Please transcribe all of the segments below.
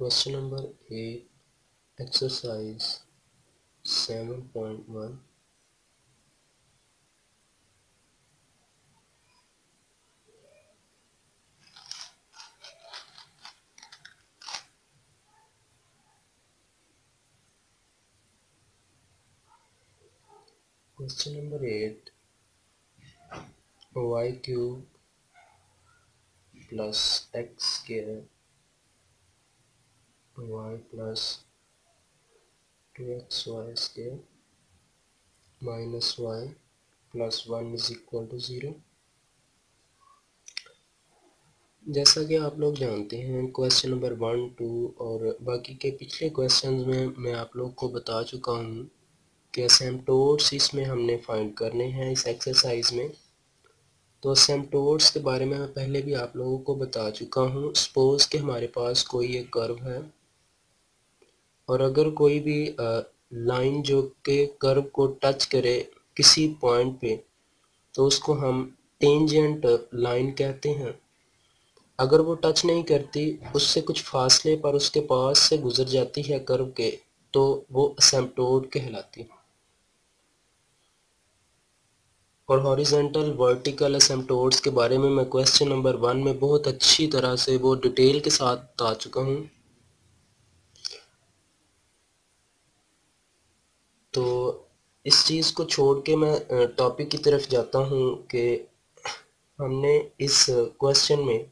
Question number 8, exercise 7.1. Question number 8, y cube plus x square y plus 2xy square minus y plus 1 is equal to 0। जैसा कि आप लोग जानते हैं question number 1, 2 और बाकी के पिछले क्वेश्चंस में मैं आप लोग को बता चुका हूँ कि असिम्प्टोट्स इसमें हमने फाइंड करने हैं इस एक्सरसाइज में। तो असिम्प्टोट्स के बारे में मैं पहले भी आप लोगों को बता चुका हूँ। सपोज कि हमारे पास कोई एक कर्व है और अगर कोई भी लाइन जो कि कर्व को टच करे किसी पॉइंट पे तो उसको हम टेंजेंट लाइन कहते हैं। अगर वो टच नहीं करती, उससे कुछ फासले पर उसके पास से गुजर जाती है कर्व के, तो वो असिम्प्टोट कहलाती है। और हॉरिजॉन्टल वर्टिकल असिम्प्टोट्स के बारे में मैं क्वेश्चन नंबर 1 में बहुत अच्छी तरह से वो डिटेल के साथ बता चुका हूँ। तो इस चीज़ को छोड़ के मैं टॉपिक की तरफ जाता हूँ कि हमने इस क्वेश्चन में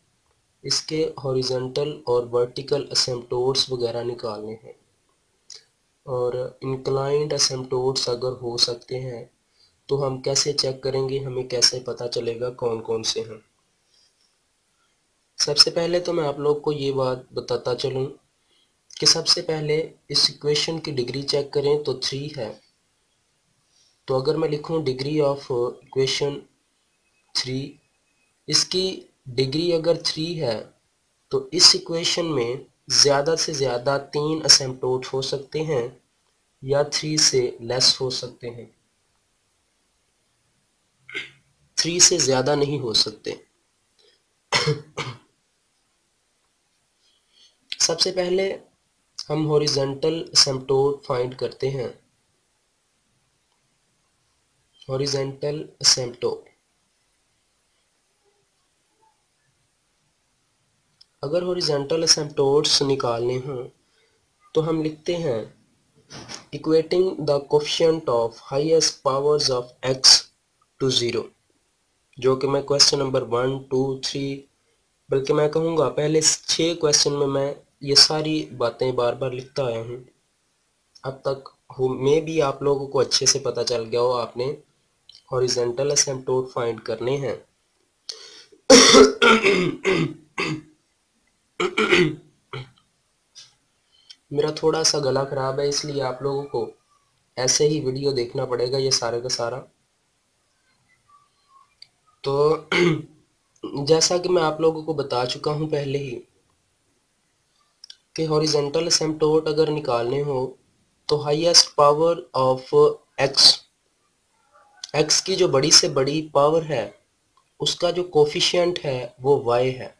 इसके हॉरिजॉन्टल और वर्टिकल असिम्प्टोट्स वगैरह निकालने हैं। और इंक्लाइंड असिम्प्टोट्स अगर हो सकते हैं तो हम कैसे चेक करेंगे, हमें कैसे पता चलेगा कौन कौन से हैं। सबसे पहले तो मैं आप लोग को ये बात बताता चलूँ कि सबसे पहले इस इक्वेशन की डिग्री चेक करें तो 3 है। तो अगर मैं लिखूं डिग्री ऑफ इक्वेशन 3, इसकी डिग्री अगर 3 है तो इस इक्वेशन में ज़्यादा से ज़्यादा 3 असिम्प्टोट हो सकते हैं या 3 से लेस हो सकते हैं, 3 से ज़्यादा नहीं हो सकते। सबसे पहले हम हॉरिजॉन्टल असिम्प्टोट फाइंड करते हैं। हॉरिजॉन्टल असिम्प्टोट, अगर हॉरिजॉन्टल असिम्प्टोट्स निकालने हों तो हम लिखते हैं equating the coefficient of highest powers of x to 0, जो कि मैं क्वेश्चन नंबर 1, 2, 3 बल्कि मैं कहूँगा पहले 6 क्वेश्चन में मैं ये सारी बातें बार बार लिखता आया हूँ। अब तक में भी आप लोगों को अच्छे से पता चल गया हो आपने हॉरिजॉन्टल असिम्प्टोट फाइंड करने हैं। मेरा थोड़ा सा गला खराब है, इसलिए आप लोगों को ऐसे ही वीडियो देखना पड़ेगा ये सारे का सारा। तो जैसा कि मैं आप लोगों को बता चुका हूं पहले ही कि हॉरिजॉन्टल असिम्प्टोट अगर निकालने हो तो हाईएस्ट पावर ऑफ एक्स की जो बड़ी से बड़ी पावर है उसका जो कोफिशिएंट है वो y है,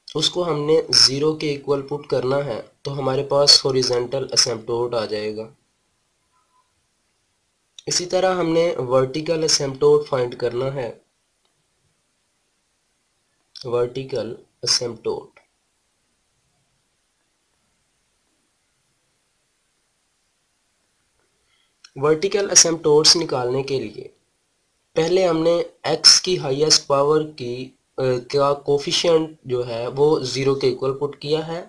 उसको हमने 0 के इक्वल पुट करना है तो हमारे पास हॉरिजॉन्टल असिम्प्टोट आ जाएगा। इसी तरह हमने वर्टिकल असिम्प्टोट फाइंड करना है। वर्टिकल असिम्प्टोट, वर्टिकल असिम्प्टोट्स निकालने के लिए पहले हमने x की हाईएस्ट पावर की का कोफिशिएंट जो है वो 0 के इक्वल पुट किया है।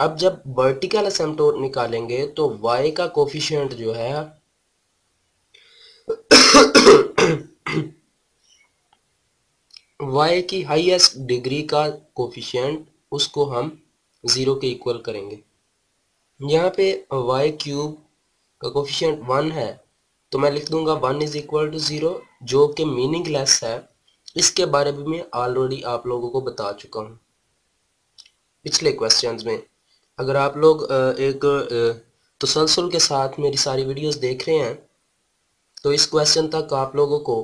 अब जब वर्टिकल असिम्प्टोट निकालेंगे तो y का कोफिशिएंट जो है y की हाईएस्ट डिग्री का कोफिशिएंट उसको हम 0 के इक्वल करेंगे। यहाँ पे y क्यूब का कोफिशिएंट 1 है तो मैं लिख दूंगा 1 इज इक्वल टू 0, जो कि मीनिंगलेस है। इसके बारे में मैं ऑलरेडी आप लोगों को बता चुका हूँ पिछले क्वेश्चंस में। अगर आप लोग एक तसलसल के साथ मेरी सारी वीडियोस देख रहे हैं तो इस क्वेश्चन तक आप लोगों को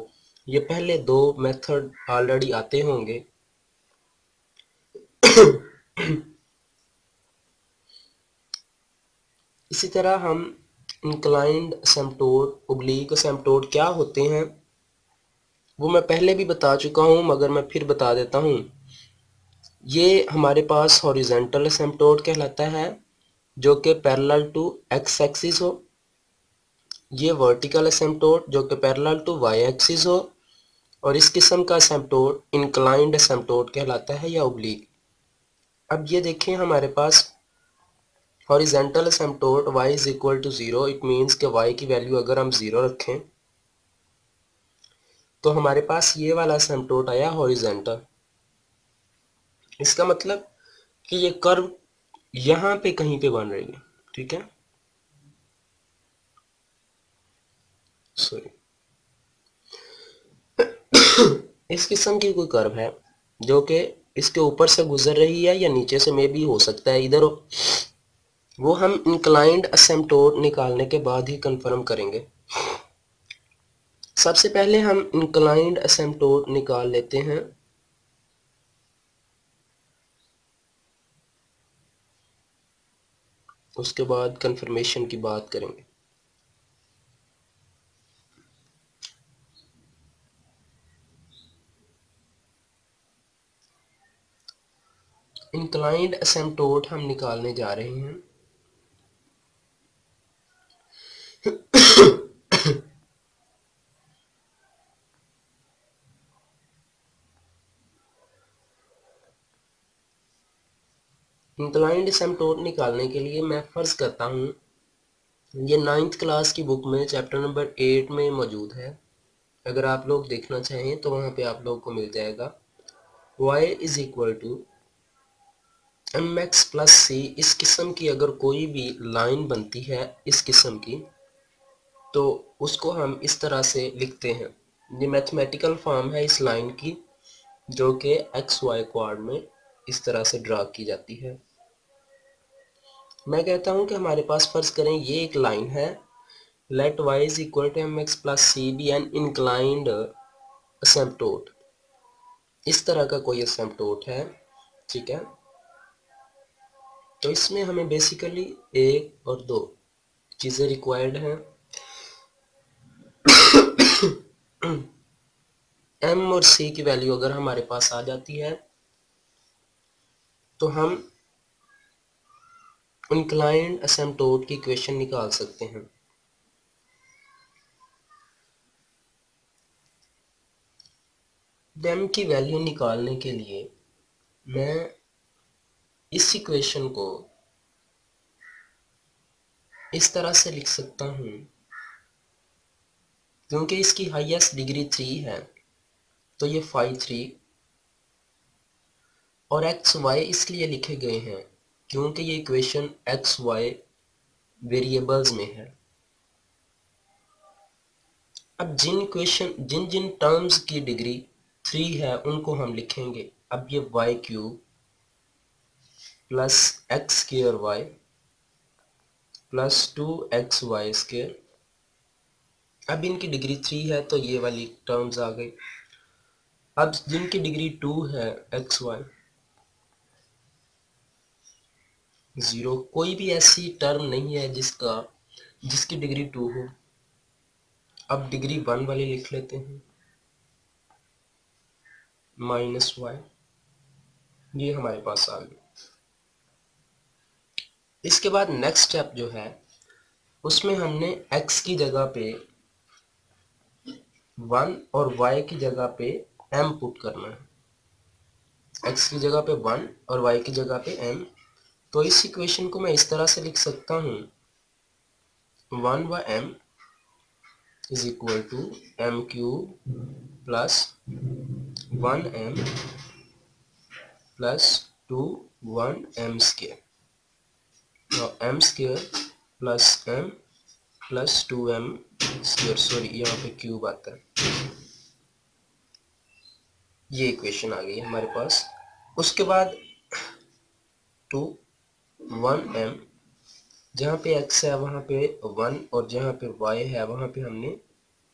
ये पहले 2 मेथड ऑलरेडी आते होंगे। इसी तरह हम इंक्लाइंड एसिम्पटोट, ओब्लीक एसिम्पटोट क्या होते हैं वो मैं पहले भी बता चुका हूं, मगर मैं फिर बता देता हूं। ये हमारे पास हॉरिजॉन्टल एसिम्पटोट कहलाता है, जो कि पैरेलल टू एक्स एक्सिस हो। ये वर्टिकल एसिम्पटोट जो कि पैरेलल टू वाई एक्सिस हो। और इस किस्म का एसिम्पटोट इंक्लाइंड एसिम्पटोट कहलाता है या ओब्लीक। अब ये देखें, हमारे पास horizontal asymptote y is equal to 0, it means कि y की वैल्यू अगर हम 0 रखें तो हमारे पास ये वाला एसिम्पटोट आया हॉरिजॉन्टल। इसका मतलब कि ये कर्व यहाँ पे कहीं पे बन रही है, ठीक है, सॉरी। इस किस्म की कोई कर्व है जो कि इसके ऊपर से गुजर रही है या नीचे से, में भी हो सकता है इधर, वो हम इंक्लाइंड एसिम्पटोट निकालने के बाद ही कंफर्म करेंगे। सबसे पहले हम इंक्लाइंड एसिम्पटोट निकाल लेते हैं। उसके बाद कंफर्मेशन की बात करेंगे। इंक्लाइंड एसिम्पटोट हम निकालने जा रहे हैं। इंक्लाइंड एसिम्पटोट निकालने के लिए मैं फर्ज करता हूँ, ये 9th क्लास की बुक में चैप्टर नंबर 8 में मौजूद है। अगर आप लोग देखना चाहें तो वहाँ पे आप लोग को मिल जाएगा। y is equal to M X plus C. इस किस्म की अगर कोई भी लाइन बनती है इस किस्म की, तो उसको हम इस तरह से लिखते हैं। ये मैथमेटिकल फॉर्म है इस लाइन की, जो कि एक्स वाई कोऑर्डिनेट में इस तरह से ड्रा की जाती है। मैं कहता हूं कि हमारे पास फर्ज करें ये एक लाइन है। Let y is equal to M X plus C be an inclined asymptote. इस तरह का कोई एसिम्पटोट है, ठीक है। तो इसमें हमें बेसिकली एक और दो चीज़ें रिक्वायर्ड हैं। m और c की वैल्यू अगर हमारे पास आ जाती है तो हम इंक्लाइंड एसिम्पटोट की इक्वेशन निकाल सकते हैं। m की वैल्यू निकालने के लिए मैं इस इक्वेशन को इस तरह से लिख सकता हूँ, क्योंकि इसकी हाईएस्ट डिग्री 3 है तो ये फाई 3, और एक्स वाई इसलिए लिखे गए हैं क्योंकि ये इक्वेशन एक्स वाई वेरिएबल्स में है। अब जिन जिन टर्म्स की डिग्री 3 है उनको हम लिखेंगे। अब ये y cube plus x square y plus 2 x y square. अब इनकी डिग्री 3 है तो ये वाली टर्म्स आ गई। अब जिनकी डिग्री 2 है एक्स वाई 0, कोई भी ऐसी टर्म नहीं है जिसकी डिग्री 2 हो। अब डिग्री 1 वाली लिख लेते हैं, माइनस वाई। ये हमारे पास आ गई। इसके बाद नेक्स्ट स्टेप जो है उसमें हमने x की जगह पे 1 और y की जगह पे m पुट करना है। x की जगह पे 1 और y की जगह पे m। तो इस इक्वेशन को मैं इस तरह से लिख सकता हूँ, 1 व m is equal to m cube plus 1m plus 1m square, और m square plus m plus 2m square, sorry यहाँ पे क्यूब आता है। ये इक्वेशन आ गई हमारे पास। उसके बाद 1m, जहाँ पे x है वहाँ पे 1 और जहाँ पे y है वहाँ पे हमने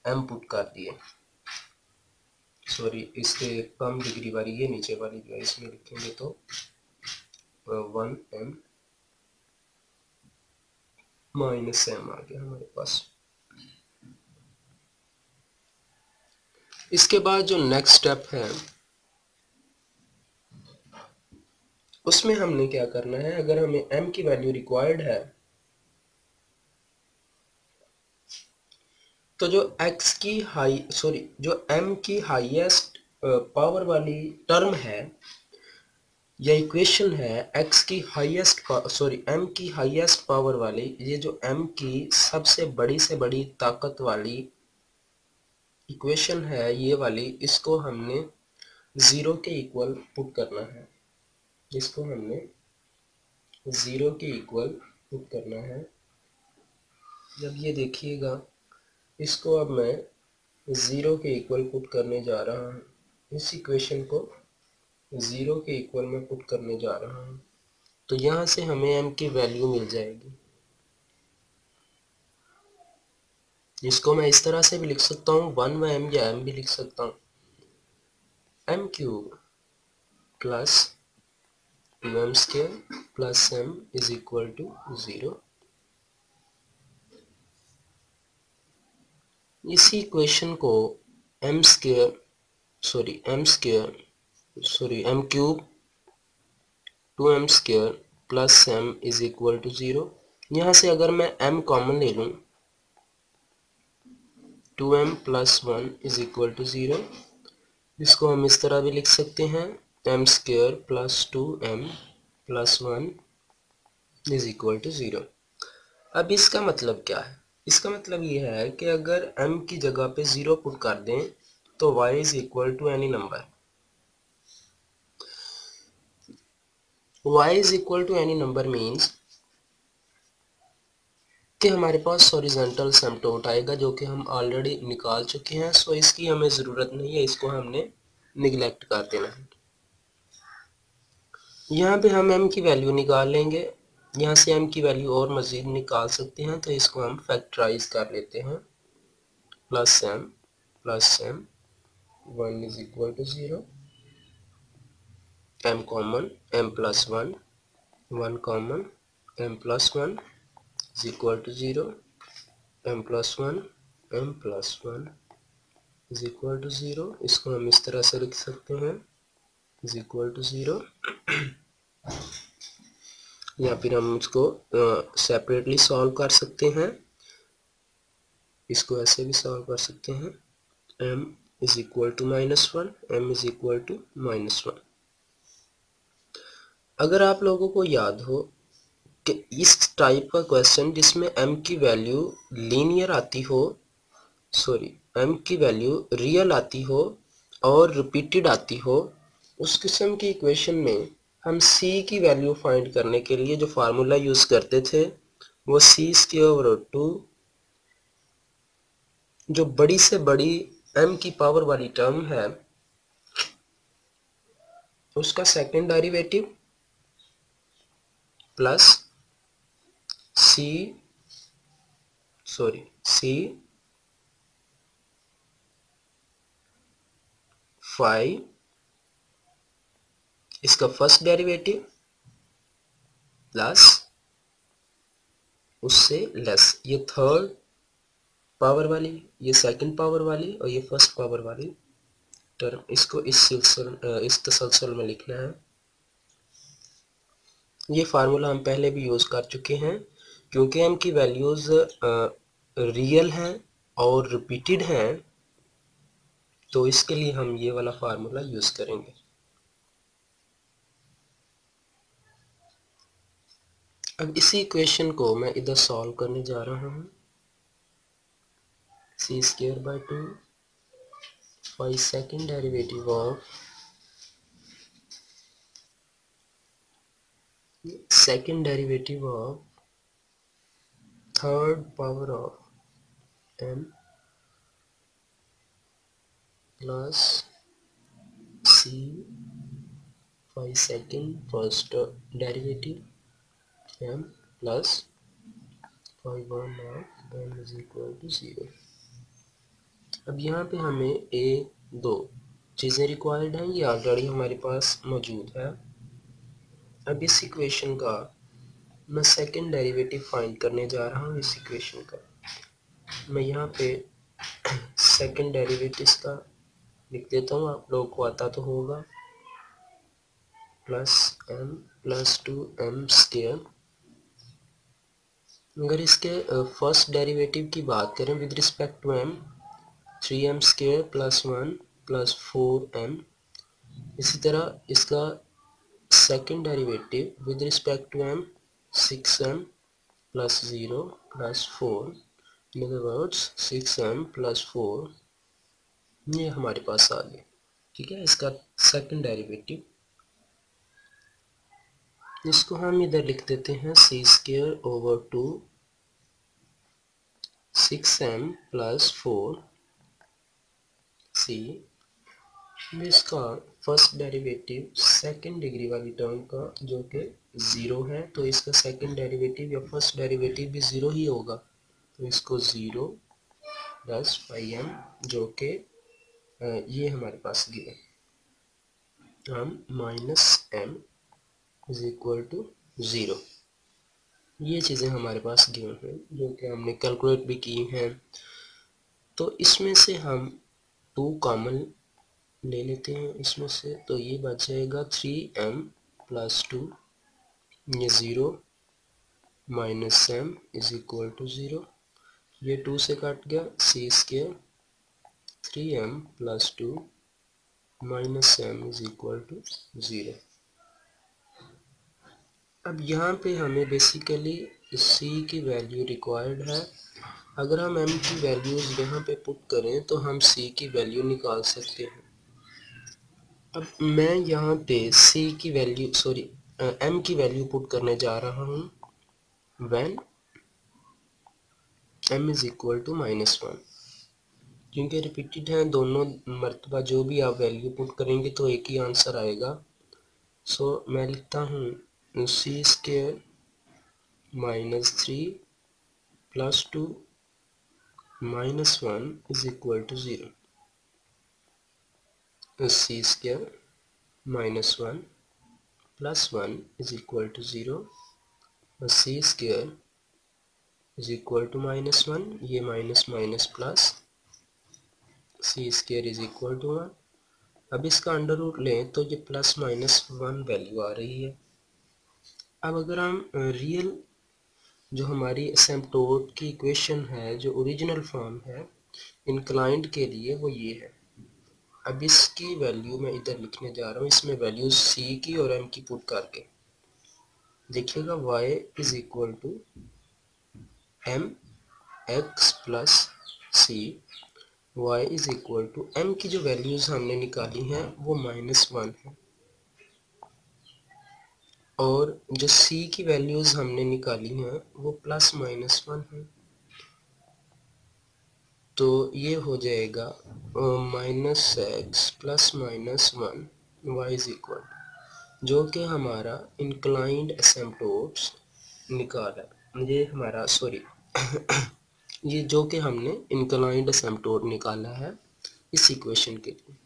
m पुट कर दिए। सॉरी, इसके कम डिग्री वाली ये नीचे वाली जो है इसमें लिखेंगे तो 1m माइनस m आ गया हमारे पास। इसके बाद जो नेक्स्ट स्टेप है उसमें हमने क्या करना है, अगर हमें m की वैल्यू रिक्वायर्ड है तो जो जो m की हाईएस्ट पावर वाली टर्म है या इक्वेशन है, m की हाईएस्ट पावर वाली, ये जो m की सबसे बड़ी से बड़ी ताकत वाली इक्वेशन है ये वाली, इसको हमने 0 के इक्वल पुट करना है। इसको हमने 0 के इक्वल पुट करना है। जब ये देखिएगा, इसको अब मैं 0 के इक्वल पुट करने जा रहा हूँ। इस इक्वेशन को 0 के इक्वल में पुट करने जा रहा हूँ तो यहाँ से हमें m की वैल्यू मिल जाएगी। इसको मैं इस तरह से भी लिख सकता हूँ 1m या m भी लिख सकता हूँ। m cube plus 2m square plus m is equal to 0। इसी इक्वेशन को m cube 2m square plus m is equal to 0। यहाँ से अगर मैं m कॉमन ले लूँ 2m plus 1 is equal to 0। इसको हम इस तरह भी लिख सकते हैं m square plus 2m plus 1 is equal to 0। अब इसका मतलब क्या है? इसका मतलब ये है कि अगर m की जगह पे 0 पुट कर दें तो y is equal to any number. y is equal to any number means कि हमारे पास हॉरिजॉन्टल सिम्पटोट आएगा जो कि हम ऑलरेडी निकाल चुके हैं। सो इसकी हमें ज़रूरत नहीं है, इसको हमने निगलेक्ट कर देना है। यहाँ पे हम m की वैल्यू निकाल लेंगे। यहाँ से m की वैल्यू और मज़ीद निकाल सकते हैं तो इसको हम फैक्टराइज कर लेते हैं। Plus m 1 is equal to 0, m common m plus 1 common m plus 1 is equal to 0, m plus 1 is equal to 0। इसको हम इस तरह से लिख सकते हैं इज इक्वल टू 0, या फिर हम इसको सेपरेटली सॉल्व कर सकते हैं। इसको ऐसे भी सॉल्व कर सकते हैं m is equal to -1, m is equal to -1। अगर आप लोगों को याद हो कि इस टाइप का क्वेश्चन जिसमें m की वैल्यू लीनियर आती हो, m की वैल्यू रियल आती हो और रिपीटेड आती हो, उस किस्म की इक्वेशन में हम c की वैल्यू फाइंड करने के लिए जो फार्मूला यूज करते थे वो c²/2, जो बड़ी से बड़ी m की पावर वाली टर्म है उसका second derivative plus c c 5 इसका फर्स्ट डेरिवेटिव प्लस उससे लेस, ये थर्ड पावर वाली, ये सेकंड पावर वाली और ये फर्स्ट पावर वाली टर्म, इसको इस तसलसल में लिखना है। ये फार्मूला हम पहले भी यूज कर चुके हैं क्योंकि m की वैल्यूज रियल हैं और रिपीटेड हैं तो इसके लिए हम ये वाला फार्मूला यूज करेंगे। अब इसी इक्वेशन को मैं इधर सॉल्व करने जा रहा हूँ। c²/2 by second derivative of third power of m plus c by second first derivative m plus 1 of m is equal to 0। अब यहाँ पे हमें दो चीज़ें रिक्वायर्ड हैं, ये ऑलरेडी हमारे पास मौजूद है। अब इस इक्वेशन का मैं सेकंड डेरिवेटिव फाइंड करने जा रहा हूँ। इस इक्वेशन का मैं यहाँ पे सेकंड डेरिवेटिव का लिख देता हूँ, आप लोगों को आता तो होगा, plus m plus 2m square. अगर इसके फर्स्ट डेरिवेटिव की बात करें with respect to m, 3m square plus 1 plus 4m। इसी तरह इसका second derivative with respect to m, 6m plus 0 plus 4, in other words 6m plus 4, ये हमारे पास आ गया। ठीक है, इसका सेकंड डेरिवेटिव, इसको हम इधर लिख देते हैं सी स्क्वायर ओवर 2 6m प्लस 4 सी। इसका फर्स्ट डेरिवेटिव सेकंड डिग्री वाली टर्म का जो कि 0 है, तो इसका सेकंड डेरिवेटिव या फर्स्ट डेरिवेटिव भी 0 ही होगा, तो इसको 0 प्लस 5m जो कि ये हमारे पास गिवन, हम minus m is equal to 0, ये चीज़ें हमारे पास गिवन है जो कि हमने कैलकुलेट भी की हैं। तो इसमें से हम 2 कॉमन ले लेते हैं इसमें से, तो ये बच जाएगा 3m प्लस 2, ये 0 minus m is equal to 0, ये 2 से कट गया, C square 3m plus 2 minus m is equal to 0। अब यहाँ पे हमें बेसिकली c की वैल्यू रिक्वायर्ड है। अगर हम m की वैल्यूज यहाँ पे पुट करें तो हम c की वैल्यू निकाल सकते हैं। अब मैं यहाँ पे c की वैल्यू m की वैल्यू पुट करने जा रहा हूँ when m is equal to -1, क्योंकि रिपीटेड है दोनों मरतबा, जो भी आप वैल्यू पुट करेंगे तो एक ही आंसर आएगा। सो मैं लिखता हूँ C square -3 plus 2 -1 is equal to 0, C square -1 plus 1 is equal to 0, और C square is equal to -1, ये minus minus plus, C square is equal to 1। अब इसका अंडर रूट लें तो ये प्लस माइनस 1 वैल्यू आ रही है। अब अगर हम रियल जो हमारी एसिम्प्टोट की इक्वेशन है, जो ओरिजिनल फॉर्म है इंक्लाइंड के लिए, वो ये है। अब इसकी वैल्यू मैं इधर लिखने जा रहा हूँ, इसमें वैल्यूज सी की और एम की पुट करके देखिएगा, y is equal to M X plus C, y is equal to m की जो वैल्यूज हमने निकाली हैं वो -1 है, और जो c की वैल्यूज हमने निकाली हैं वो +-1 है। तो ये हो जाएगा -x plus -1 y is equal, जो कि हमारा इंक्लाइंड एसिम्प्टोट्स निकाला, ये हमारा ये जो कि हमने इंक्लाइंड एसिम्प्टोट निकाला है इस इक्वेशन के लिए।